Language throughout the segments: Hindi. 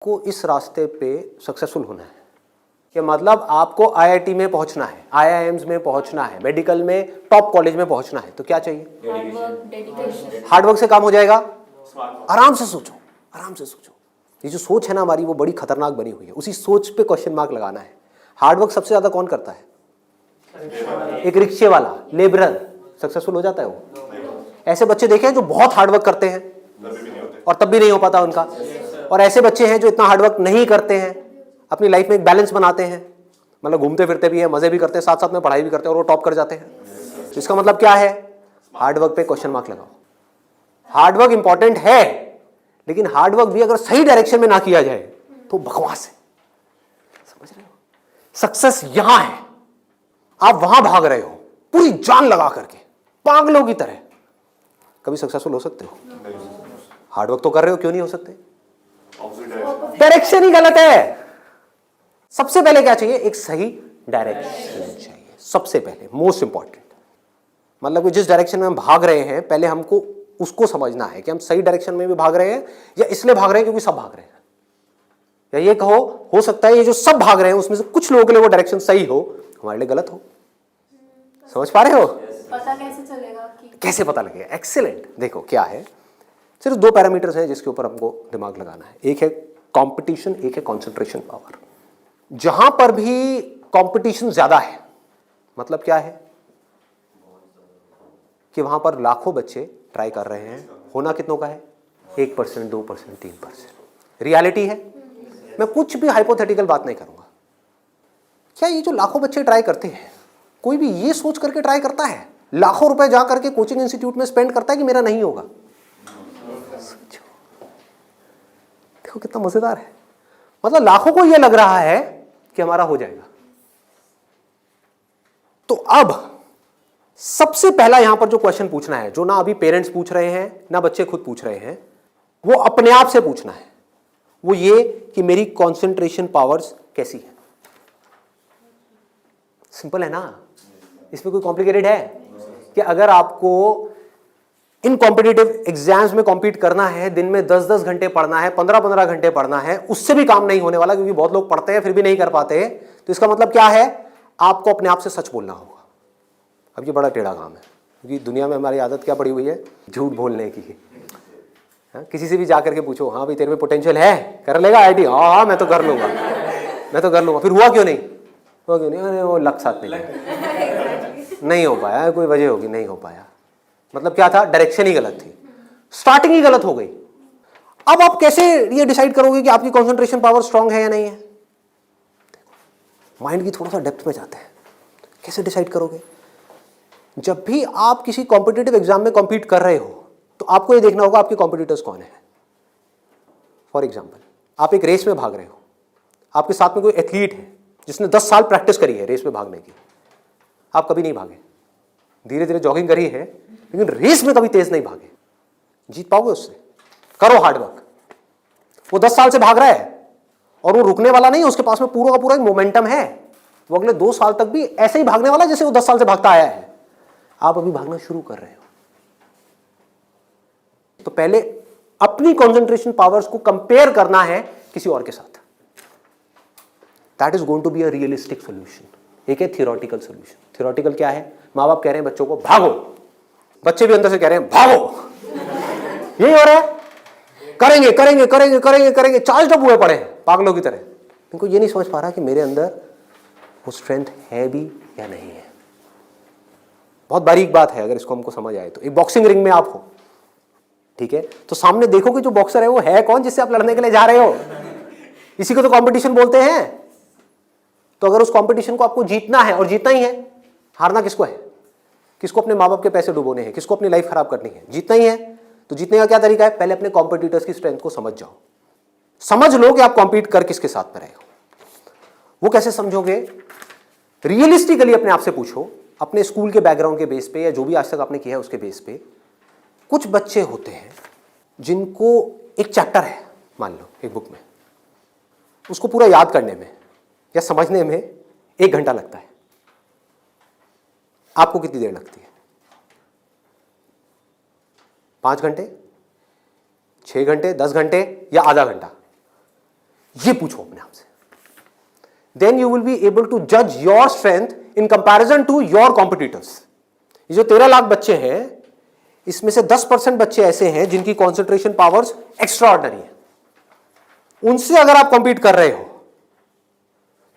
को इस रास्ते पे सक्सेसफुल होना है कि मतलब आपको आईआईटी में पहुंचना है, आईआईएम्स में पहुंचना है, मेडिकल में टॉप कॉलेज में पहुंचना है, तो क्या चाहिए? डेडिकेशन। हार्डवर्क से काम हो जाएगा। आराम से सोचो, आराम से सोचो। ये जो सोच है ना हमारी, वो बड़ी खतरनाक बनी हुई है। उसी सोच पे क्वेश्चन मार्क लगाना है। हार्डवर्क सबसे ज्यादा कौन करता है? एक रिक्शे वाला, लेबरर। सक्सेसफुल हो जाता है वो? ऐसे बच्चे देखे हैं जो बहुत हार्डवर्क करते हैं और तब भी नहीं हो पाता उनका, और ऐसे बच्चे हैं जो इतना हार्डवर्क नहीं करते हैं, अपनी लाइफ में एक बैलेंस बनाते हैं, मतलब घूमते फिरते भी हैं, मजे भी करते हैं, साथ साथ में पढ़ाई भी करते हैं और वो टॉप कर जाते हैं। तो इसका मतलब क्या है? हार्डवर्क पे क्वेश्चन मार्क लगाओ। हार्डवर्क इंपॉर्टेंट है, लेकिन हार्डवर्क भी अगर सही डायरेक्शन में ना किया जाए तो बकवास है। समझ रहे हो? सक्सेस यहां है, आप वहां भाग रहे हो पूरी जान लगा करके पागलों की तरह। कभी सक्सेसफुल हो सकते हो? हार्डवर्क तो कर रहे हो, क्यों नहीं हो सकते? डायरेक्शन ही गलत है। सबसे पहले क्या चाहिए? एक सही डायरेक्शन चाहिए, सबसे पहले, मोस्ट इंपॉर्टेंट। मतलब कि जिस डायरेक्शन में हम भाग रहे हैं, पहले हमको उसको समझना है कि हम सही डायरेक्शन में भी भाग रहे हैं या इसलिए भाग रहे हैं क्योंकि सब भाग रहे हैं। या ये कहो, हो सकता है ये जो सब भाग रहे हैं उसमें से कुछ लोगों के लिए वो डायरेक्शन सही हो, हमारे लिए गलत हो। समझ पा रहे हो? पता कैसे चलेगा कि कैसे पता लगेगा? एक्सीलेंट। देखो क्या है, सिर्फ दो पैरामीटर्स हैं जिसके ऊपर हमको दिमाग लगाना है। एक है कंपटीशन, एक है कंसंट्रेशन पावर। जहां पर भी कंपटीशन ज्यादा है, मतलब क्या है कि वहां पर लाखों बच्चे ट्राई कर रहे हैं, होना कितनों का है? 1%, 2%, 3%। रियलिटी है। मैं कुछ भी हाइपोथेटिकल बात नहीं करूंगा। क्या ये जो लाखों बच्चे ट्राई करते हैं, कोई भी ये सोच करके ट्राई करता है, लाखों रुपए जा करके कोचिंग इंस्टीट्यूट में स्पेंड करता है कि मेरा नहीं होगा? देखो कितना मजेदार है। मतलब लाखों को यह लग रहा है कि हमारा हो जाएगा। तो अब सबसे पहला यहां पर जो क्वेश्चन पूछना है, जो ना अभी पेरेंट्स पूछ रहे हैं ना बच्चे खुद पूछ रहे हैं, वो अपने आप से पूछना है। वो ये कि मेरी कंसंट्रेशन पावर्स कैसी है। सिंपल है ना? इसमें कोई कॉम्प्लिकेटेड है? कि अगर आपको इन कॉम्पिटिटिव एग्जाम्स में कॉम्पीट करना है, दिन में 10-10 घंटे पढ़ना है, 15-15 घंटे पढ़ना है, उससे भी काम नहीं होने वाला, क्योंकि बहुत लोग पढ़ते हैं फिर भी नहीं कर पाते। तो इसका मतलब क्या है? आपको अपने आप से सच बोलना होगा। अब ये बड़ा टेढ़ा काम है, क्योंकि दुनिया में हमारी आदत क्या पड़ी हुई है? झूठ बोलने की। किसी से भी जाकर के पूछो, हाँ भाई तेरे में पोटेंशियल है, कर लेगा आईटी? हाँ मैं तो कर लूंगा, मैं तो कर लूंगा। फिर हुआ क्यों नहीं? हुआ क्यों नहीं? अरे वो लक साथ नहीं हो पाया, कोई वजह होगी, नहीं हो पाया। मतलब क्या था? डायरेक्शन ही गलत थी, स्टार्टिंग ही गलत हो गई। अब आप कैसे ये डिसाइड करोगे कि आपकी कंसंट्रेशन पावर स्ट्रांग है या नहीं है? माइंड की थोड़ा सा डेप्थ में जाते हैं। कैसे डिसाइड करोगे? जब भी आप किसी कॉम्पिटिटिव एग्जाम में कॉम्पीट कर रहे हो, तो आपको ये देखना होगा आपके कॉम्पिटिटर्स कौन है। फॉर एग्जाम्पल, आप एक रेस में भाग रहे हो, आपके साथ में कोई एथलीट है जिसने 10 साल प्रैक्टिस करी है रेस में भागने की। आप कभी नहीं भागे, धीरे धीरे जॉगिंग करी है, लेकिन रेस में कभी तेज नहीं भागे। जीत पाओगे उससे? करो हार्डवर्क। वो 10 साल से भाग रहा है और वो रुकने वाला नहीं है, उसके पास में पूरा का पूरा एक मोमेंटम है। वो अगले 2 साल तक भी ऐसे ही भागने वाला जैसे वो 10 साल से भागता आया है। आप अभी भागना शुरू कर रहे हो। तो पहले अपनी कंसंट्रेशन पावर्स को कंपेयर करना है किसी और के साथ। That is going to be a realistic solution. एक है थियोरेटिकल सोल्यूशन। थियोरेटिकल क्या है? माँ बाप कह रहे हैं बच्चों को भागो, बच्चे भी अंदर से कह रहे हैं भागो। यही हो रहा है। करेंगे करेंगे करेंगे करेंगे करेंगे, चार्ज अप हुए पड़े हैं पागलों की तरह। इनको ये नहीं समझ पा रहा कि मेरे अंदर वो स्ट्रेंथ है भी या नहीं है। बहुत बारीक बात है, अगर इसको हमको समझ आए तो। एक बॉक्सिंग रिंग में आप हो, ठीक है, तो सामने देखो कि जो बॉक्सर है वो है कौन जिससे आप लड़ने के लिए जा रहे हो। इसी को तो कंपटीशन बोलते हैं। तो अगर उस कंपटीशन को आपको जीतना है, और जीतना ही है, हारना किसको है? किसको अपने माँ बाप के पैसे डुबोने हैं? किसको अपनी लाइफ खराब करनी है? जीतना ही है। तो जीतने का क्या तरीका है? पहले अपने कॉम्पिटिटर्स की स्ट्रेंथ को समझ जाओ। समझ लो कि आप कॉम्पीट कर किसके साथ में रहे हो। वो कैसे समझोगे? रियलिस्टिकली अपने आप से पूछो, अपने स्कूल के बैकग्राउंड के बेस पे या जो भी आज तक आपने किया है उसके बेस पे। कुछ बच्चे होते हैं जिनको एक चैप्टर है, मान लो एक बुक में, उसको पूरा याद करने में या समझने में 1 घंटा लगता है। आपको कितनी देर लगती है? 5 घंटे, 6 घंटे, 10 घंटे या आधा घंटा? ये पूछो अपने आप से, then you will be able to जज your strength in comparison to your competitors. ये जो 13 लाख बच्चे हैं, इसमें से 10% बच्चे ऐसे हैं जिनकी कॉन्सेंट्रेशन पावर्स एक्स्ट्रा ऑर्डिनरी है। उनसे अगर आप कॉम्पीट कर रहे हो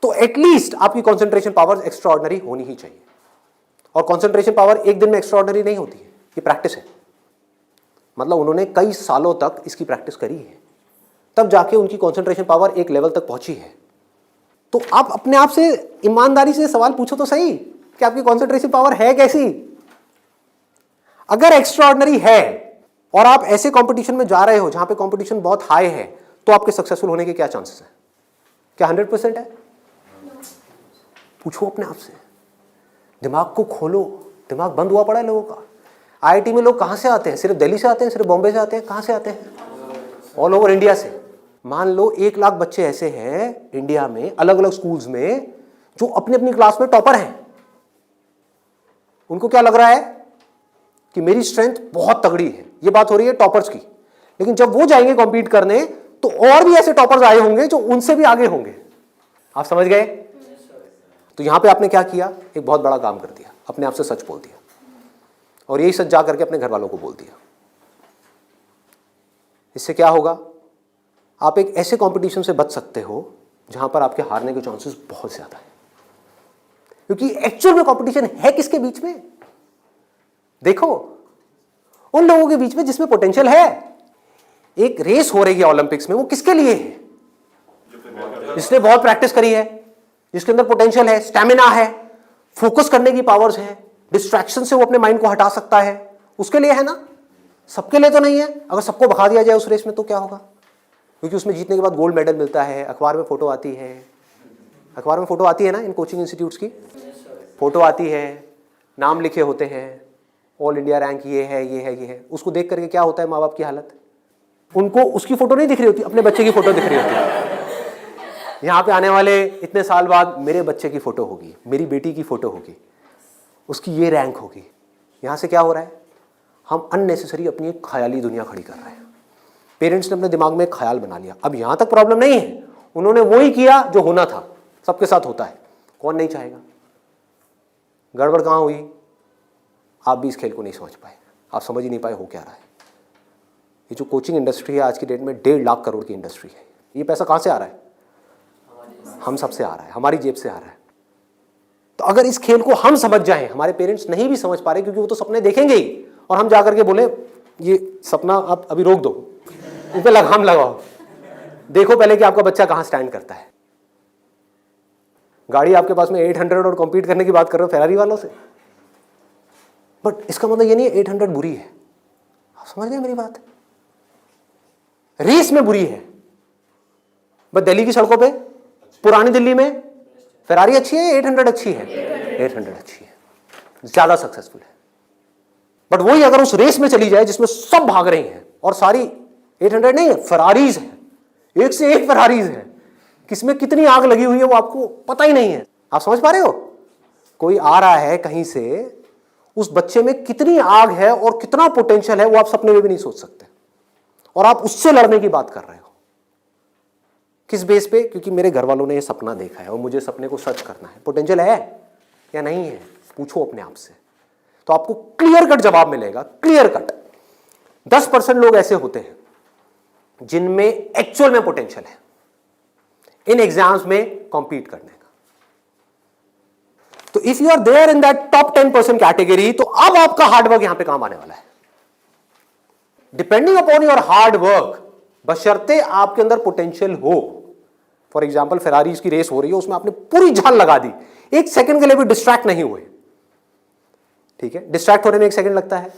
तो एटलीस्ट आपकी कॉन्सेंट्रेशन पावर्स एक्स्ट्रा ऑर्डिनरी होनी ही चाहिए। और कॉन्सेंट्रेशन पावर एक दिन में एक्स्ट्रा ऑर्डिनरी नहीं होती है, ये प्रैक्टिस है। मतलब उन्होंने कई सालों तक इसकी प्रैक्टिस करी है, तब जाके उनकी कॉन्सेंट्रेशन पावर एक लेवल तक पहुंची है। तो आप अपने आप से ईमानदारी से सवाल पूछो तो सही कि आपकी कॉन्सेंट्रेशन पावर है कैसी। अगर एक्स्ट्रा ऑर्डिनरी है और आप ऐसे कंपटीशन में जा रहे हो जहां पे कंपटीशन बहुत हाई है, तो आपके सक्सेसफुल होने के क्या चांसेस हैं? क्या 100% है? पूछो अपने आप से, दिमाग को खोलो। दिमाग बंद हुआ पड़ा है लोगों का। आईआईटी में लोग कहां से आते हैं? सिर्फ दिल्ली से आते हैं? सिर्फ बॉम्बे से आते हैं? कहां से आते हैं? ऑल ओवर इंडिया से। मान लो 1 लाख बच्चे ऐसे हैं इंडिया में अलग अलग स्कूल्स में जो अपनी अपनी क्लास में टॉपर हैं। उनको क्या लग रहा है कि मेरी स्ट्रेंथ बहुत तगड़ी है। ये बात हो रही है टॉपर्स की। लेकिन जब वो जाएंगे कॉम्पीट करने तो और भी ऐसे टॉपर्स आए होंगे जो उनसे भी आगे होंगे। आप समझ गए? तो यहां पे आपने क्या किया? एक बहुत बड़ा काम कर दिया, अपने आप से सच बोल दिया और यही सच जा करके अपने घर वालों को बोल दिया। इससे क्या होगा? आप एक ऐसे कंपटीशन से बच सकते हो जहां पर आपके हारने के चांसेस बहुत ज्यादा है, क्योंकि एक्चुअल में कंपटीशन है किसके बीच में? देखो, उन लोगों के बीच में जिसमें पोटेंशियल है। एक रेस हो रही है ओलंपिक्स में, वो किसके लिए है? जिसने बहुत प्रैक्टिस करी है, जिसके अंदर पोटेंशियल है, स्टैमिना है, फोकस करने की पावर्स है, डिस्ट्रैक्शन से वो अपने माइंड को हटा सकता है, उसके लिए है ना। सबके लिए तो नहीं है। अगर सबको भगा दिया जाए उस रेस में तो क्या होगा? क्योंकि उसमें जीतने के बाद गोल्ड मेडल मिलता है, अखबार में फोटो आती है। अखबार में फोटो आती है ना, इन कोचिंग इंस्टीट्यूट्स की फोटो आती है, नाम लिखे होते हैं, ऑल इंडिया रैंक ये है, ये है, ये है। उसको देख करके क्या होता है माँ बाप की हालत? उनको उसकी फोटो नहीं दिख रही होती, अपने बच्चे की फोटो दिख रही होती है। यहाँ पे आने वाले इतने साल बाद मेरे बच्चे की फोटो होगी, मेरी बेटी की फोटो होगी, उसकी ये रैंक होगी। यहाँ से क्या हो रहा है? हम अननेसेसरी अपनी एक ख्याली दुनिया खड़ी कर रहे हैं। पेरेंट्स ने अपने दिमाग में एक ख्याल बना लिया। अब यहाँ तक प्रॉब्लम नहीं है, उन्होंने वही किया जो होना था, सबके साथ होता है। कौन नहीं चाहेगा? गड़बड़ कहाँ हुई? आप भी इस खेल को नहीं समझ पाए, आप समझ ही नहीं पाए हो क्या रहा है। ये जो कोचिंग इंडस्ट्री है आज की डेट में 1.5 लाख करोड़ की इंडस्ट्री है। ये पैसा कहाँ से आ रहा है? हम सब से आ रहा है, हमारी जेब से आ रहा है। तो अगर इस खेल को हम समझ जाएं, हमारे पेरेंट्स नहीं भी समझ पा रहे क्योंकि वो तो सपने देखेंगे ही, और हम जाकर के बोले ये सपना आप अभी रोक दो, इस पे लगाम लगाओ, देखो पहले कि आपका बच्चा कहां स्टैंड करता है। गाड़ी आपके पास में 800 और कॉम्पीट करने की बात कर रहे हो फेरारी वालों से, बट इसका मतलब ये नहीं है 800 बुरी है। आप समझ गए मेरी बात? रेस में बुरी है, बट दिल्ली की सड़कों पे, पुरानी दिल्ली में फेरारी अच्छी है, 800 अच्छी है, 800 अच्छी है, ज्यादा सक्सेसफुल है। बट वही अगर उस रेस में चली जाए जिसमें सब भाग रही हैं और सारी 800 नहीं है, फेरारीज है, एक से एक फेरारीज है, किसमें कितनी आग लगी हुई है वो आपको पता ही नहीं है। आप समझ पा रहे हो? कोई आ रहा है कहीं से, उस बच्चे में कितनी आग है और कितना पोटेंशियल है वो आप सपने में भी नहीं सोच सकते, और आप उससे लड़ने की बात कर रहे हो। किस बेस पे? क्योंकि मेरे घर वालों ने ये सपना देखा है और मुझे सपने को सच करना है। पोटेंशियल है या नहीं है? पूछो अपने आप से, तो आपको क्लियर कट जवाब मिलेगा। Clear cut. 10% लोग ऐसे होते हैं जिनमें एक्चुअल में पोटेंशियल है इन एग्जाम्स में कॉम्पीट करने का। तो if you are there in that top 10% category, तो अब आपका हार्डवर्क यहां पे काम आने वाला है। Depending upon your hard work, बशर्ते आपके अंदर पोटेंशियल हो। फॉर एग्जाम्पल फेरारीज की रेस हो रही है, उसमें आपने पूरी जान लगा दी, एक सेकंड के लिए भी डिस्ट्रैक्ट नहीं हुए। ठीक है, डिस्ट्रैक्ट होने में 1 सेकंड लगता है।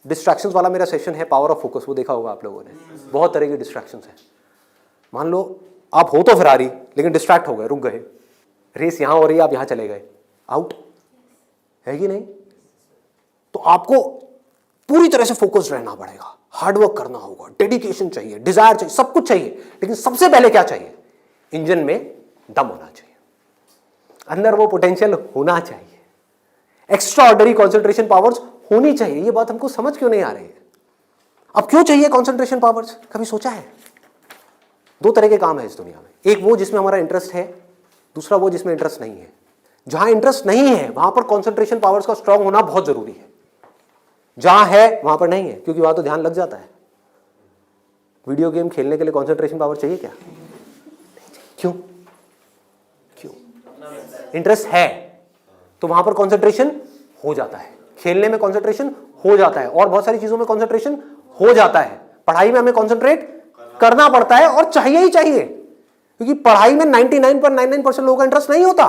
डिस्ट्रैक्शंस वाला मेरा सेशन है पावर ऑफ फोकस, वो देखा होगा आप लोगों ने। बहुत तरह की डिस्ट्रैक्शंस है। मान लो आप हो तो फेरारी, लेकिन डिस्ट्रैक्ट हो गए, रुक गए, रेस यहां हो रही है, आप यहां चले गए, आउट है कि नहीं? तो आपको पूरी तरह से फोकस्ड रहना पड़ेगा, हार्डवर्क करना होगा, डेडिकेशन चाहिए, डिजायर चाहिए, सब कुछ चाहिए। लेकिन सबसे पहले क्या चाहिए? इंजन में दम होना चाहिए, अंदर वो पोटेंशियल होना चाहिए, एक्स्ट्रा ऑर्डिनरी कॉन्सेंट्रेशन पावर्स होनी चाहिए। ये बात हमको समझ क्यों नहीं आ रही है? अब क्यों चाहिए कॉन्सेंट्रेशन पावर्स? कभी सोचा है? दो तरह के काम है इस दुनिया में, एक वो जिसमें हमारा इंटरेस्ट है, दूसरा वो जिसमें इंटरेस्ट नहीं है। जहां इंटरेस्ट नहीं है वहां पर कंसंट्रेशन पावर्स का स्ट्रांग होना बहुत जरूरी है, जहां है वहां पर नहीं है, क्योंकि वहां तो ध्यान लग जाता है। वीडियो गेम खेलने के लिए कंसंट्रेशन पावर चाहिए क्या? क्यों? क्यों? इंटरेस्ट है तो वहां पर कंसंट्रेशन हो जाता है, खेलने में कंसंट्रेशन हो जाता है, और बहुत सारी चीजों में कंसंट्रेशन हो जाता है। पढ़ाई में हमें कंसंट्रेट करना पड़ता है और चाहिए ही चाहिए, क्योंकि पढ़ाई में 99.99% लोगों का इंटरेस्ट नहीं होता,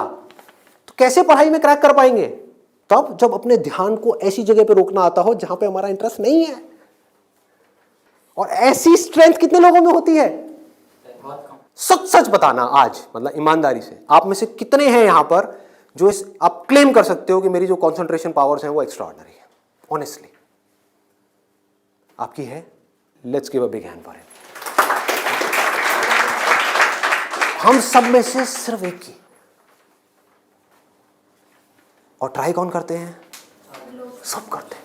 तो कैसे पढ़ाई में क्रैक कर पाएंगे? तब जब अपने ध्यान को ऐसी जगह पे रोकना आता हो जहां पे हमारा इंटरेस्ट नहीं है। और ऐसी स्ट्रेंथ कितने लोगों में होती है? सच सच बताना आज, मतलब ईमानदारी से, आप में से कितने हैं यहां पर जो आप क्लेम कर सकते हो कि मेरी जो कंसंट्रेशन पावर्स हैं वो एक्स्ट्राऑर्डिनरी है? ऑनेस्टली आपकी है? Let's give a big hand for it. हम सब में से सिर्फ एक की, और ट्राई कौन करते हैं? सब करते हैं।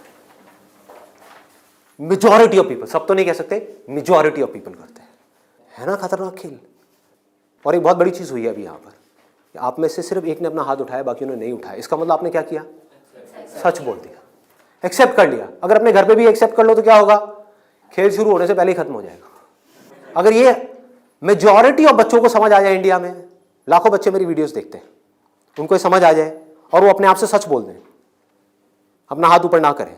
मेजॉरिटी ऑफ पीपल, सब तो नहीं कह सकते, मेजॉरिटी ऑफ पीपल करते हैं। है ना खतरनाक खेल? और एक बहुत बड़ी चीज हुई है अभी यहां पर, आप में से सिर्फ एक ने अपना हाथ उठाया, बाकियों ने नहीं उठाया। इसका मतलब आपने क्या किया? सच बोल दिया, एक्सेप्ट कर लिया। अगर अपने घर पे भी एक्सेप्ट कर लो तो क्या होगा? खेल शुरू होने से पहले ही खत्म हो जाएगा। अगर ये मेजॉरिटी ऑफ बच्चों को समझ आ जाए, इंडिया में लाखों बच्चे मेरी वीडियोस देखते हैं, उनको ये समझ आ जाए और वो अपने आप से सच बोल दें, अपना हाथ ऊपर ना करें,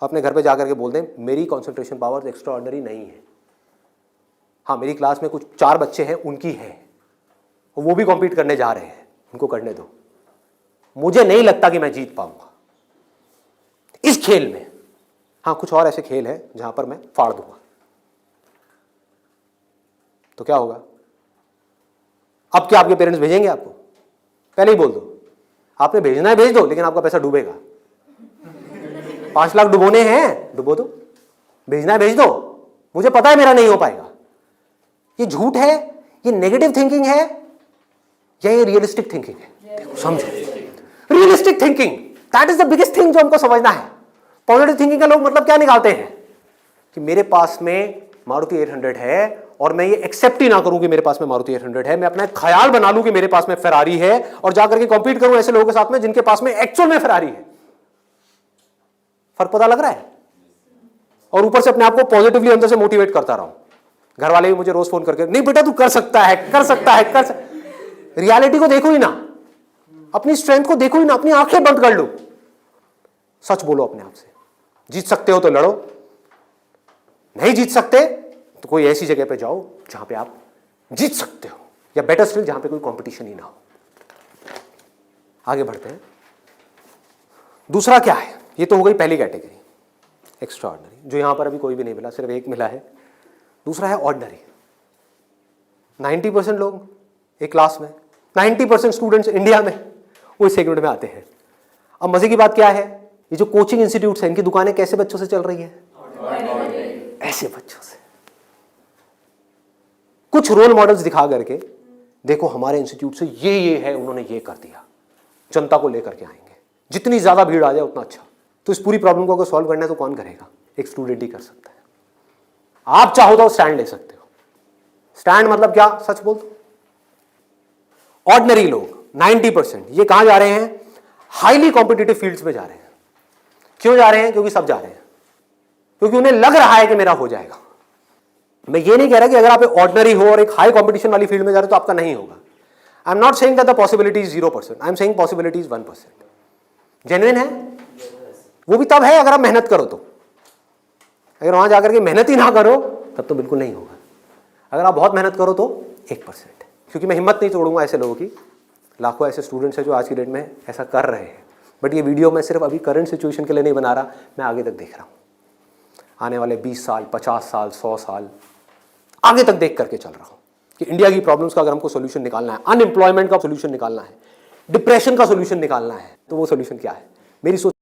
अपने घर पे जाकर के बोल दें मेरी कंसंट्रेशन पावर एक्स्ट्रा ऑर्डिनरी नहीं है। हाँ, मेरी क्लास में कुछ 4 बच्चे हैं, उनकी है, वो भी कॉम्पीट करने जा रहे हैं, उनको करने दो। मुझे नहीं लगता कि मैं जीत पाऊंगा इस खेल में। हाँ, कुछ और ऐसे खेल हैं जहां पर मैं फाड़ दूंगा, तो क्या होगा? अब क्या आपके पेरेंट्स भेजेंगे आपको? पहले ही बोल दो, आपने भेजना है भेज दो, लेकिन आपका पैसा डूबेगा। 5 लाख डुबोने हैं, डुबो दो। भेजना है भेज दो, मुझे पता है मेरा नहीं हो पाएगा। ये झूठ है, ये नेगेटिव थिंकिंग है, या ये रियलिस्टिक थिंकिंग है? देखो समझो, realistic thinking, that is the biggest thing जो हमको समझना है। पॉजिटिव थिंकिंग का लोग मतलब क्या निकालते हैं कि मेरे पास में मारुति 800 है और मैं ये एक्सेप्ट ही ना करूं कि मेरे पास में मारुति 800 है, मैं अपना ख्याल बना लूं कि मेरे पास में फेरारी है और जाकर के कॉम्पीट करूं ऐसे लोगों के साथ में जिनके पास में एक्चुअल में फेरारी है। फर्क पता लग रहा है? और ऊपर से अपने आप को पॉजिटिवली अंदर से मोटिवेट करता रहा हूं। घर वाले भी मुझे रोज फोन करके, नहीं बेटा तू कर सकता है, कर सकता है, कर सकता। रियलिटी को देखो ही ना, अपनी स्ट्रेंथ को देखो ही ना, अपनी आंखें बंद कर लो, सच बोलो अपने आप से। जीत सकते हो तो लड़ो, नहीं जीत सकते तो कोई ऐसी जगह पे जाओ जहां पे आप जीत सकते हो, या बेटर स्टिल जहां पे कोई कंपटीशन ही ना हो। आगे बढ़ते हैं। दूसरा क्या है? ये तो हो गई पहली कैटेगरी, एक्स्ट्रा ऑर्डिनरी, जो यहां पर अभी कोई भी नहीं मिला, सिर्फ एक मिला है। दूसरा है ऑर्डिनरी। 90% लोग एक क्लास में, 90% स्टूडेंट्स इंडिया में वो इस सेगमेंट में आते हैं। अब मजे की बात क्या है, ये जो कोचिंग इंस्टीट्यूट्स हैं, इनकी दुकानें कैसे बच्चों से चल रही है? ऐसे बच्चों से। कुछ रोल मॉडल्स दिखा करके, देखो हमारे इंस्टीट्यूट से ये है, उन्होंने ये कर दिया, जनता को लेकर के आएंगे, जितनी ज्यादा भीड़ आ जाए उतना अच्छा। तो इस पूरी प्रॉब्लम को अगर सॉल्व करना है तो कौन करेगा? एक स्टूडेंट ही कर सकता है। आप चाहो तो स्टैंड ले सकते हो। स्टैंड मतलब क्या? सच बोल दो। ऑर्डिनरी लोग 90% ये कहां जा रहे हैं? हाईली कॉम्पिटिटिव फील्ड्स में जा रहे हैं। क्यों जा रहे हैं? क्योंकि सब जा रहे हैं, क्योंकि उन्हें लग रहा है कि मेरा हो जाएगा। मैं ये नहीं कह रहा कि अगर आप ऑर्डिनरी हो और एक हाई कॉम्पिटिशन वाली फील्ड में जा रहे हो तो आपका नहीं होगा। I am not saying that the possibility is 0%, I am saying possibility is 1%। Genuine है वो भी तब है अगर आप मेहनत करो तो। अगर वहां जाकर के मेहनत ही ना करो तब तो बिल्कुल नहीं होगा। अगर आप बहुत मेहनत करो तो 1%। क्योंकि मैं हिम्मत नहीं तोड़ूंगा ऐसे लोगों की। लाखों ऐसे स्टूडेंट्स हैं जो आज की डेट में ऐसा कर रहे हैं। बट ये वीडियो मैं सिर्फ अभी करंट सिचुएशन के लिए नहीं बना रहा, मैं आगे तक देख रहा हूँ। आने वाले 20 साल, 50 साल, 100 साल आगे तक देख करके चल रहा हूँ कि इंडिया की प्रॉब्लम्स का अगर हमको सोल्यूशन निकालना है, अनएम्प्लॉयमेंट का सोल्यूशन निकालना है, डिप्रेशन का सोल्यूशन निकालना है, तो वो सोल्यूशन क्या है? मेरी सोच